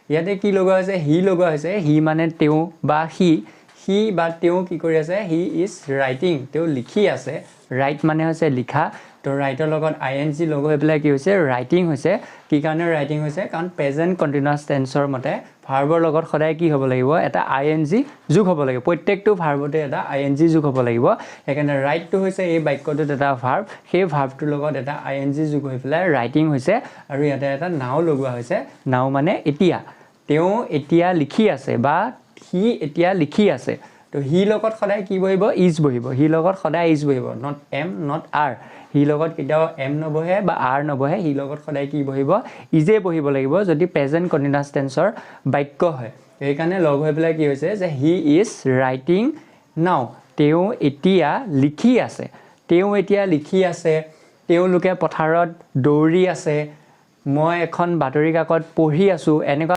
ইয়াতে কি লগোৱা হৈছে হি লগোৱা হৈছে হি মানে তেওঁ বা হি বা তেওঁ কি কৰি আছে হি ইজ ৰাইটিং তেওঁ লিখি আছে ৰাইট মানে হৈছে লিখা তো ৰাইটৰ লগত আইএনজি লগো হৈ পেলাই কি হৈছে ৰাইটিং হৈছে কি কাৰণে ৰাইটিং হৈছে কাৰণ প্ৰেজেন্ট কন্টিনিউয়াছ টেন্সৰ মতে ভাৰ্বৰ লগত সদায় কি হ'ব লাগিব এটা আইএনজি যোগ হ'ব লাগিব প্ৰত্যেকটো ভাৰ্বতে এটা আইএনজি যোগ হ'ব লাগিব সেইকাৰণে ৰাইটটো হৈছে এই বাক্যটোত এটা ভাৰ্ব সেই ভাৰ্বটোৰ লগত এটা আইএনজি যোগ হৈ পেলাই ৰাইটিং হৈছে আৰু ইয়াতে এটা নাও লগোৱা হৈছে নাও মানে এতিয়া তেওঁ এতিয়া লিখি আছে বা হি এতিয়া লিখি আছে তো হি লগত সদায় কি বহিব ইজ বহিব হি লগত সদায় ইজ বহিব নট এম নট আৰ হি লগত কেতিয়াও এম নবহে বা আৰ নবহে হি লগত সদায় কি বহিব ইজে বহিব লাগিব যদি প্ৰেজেন্ট কন্টিনিউয়াছ টেন্সৰ বাক্য হয় সেইকাৰণে লগ হৈ পেলাই কি হৈছে যে হি ইজ ৰাইটিং নাও তেওঁ এতিয়া লিখি আছে তেওঁ এতিয়া লিখি আছে তেওঁলোকে পথাৰত দৌৰি আছে মই এখন বাতৰি কাকত পঢ়ি আছোঁ এনেকুৱা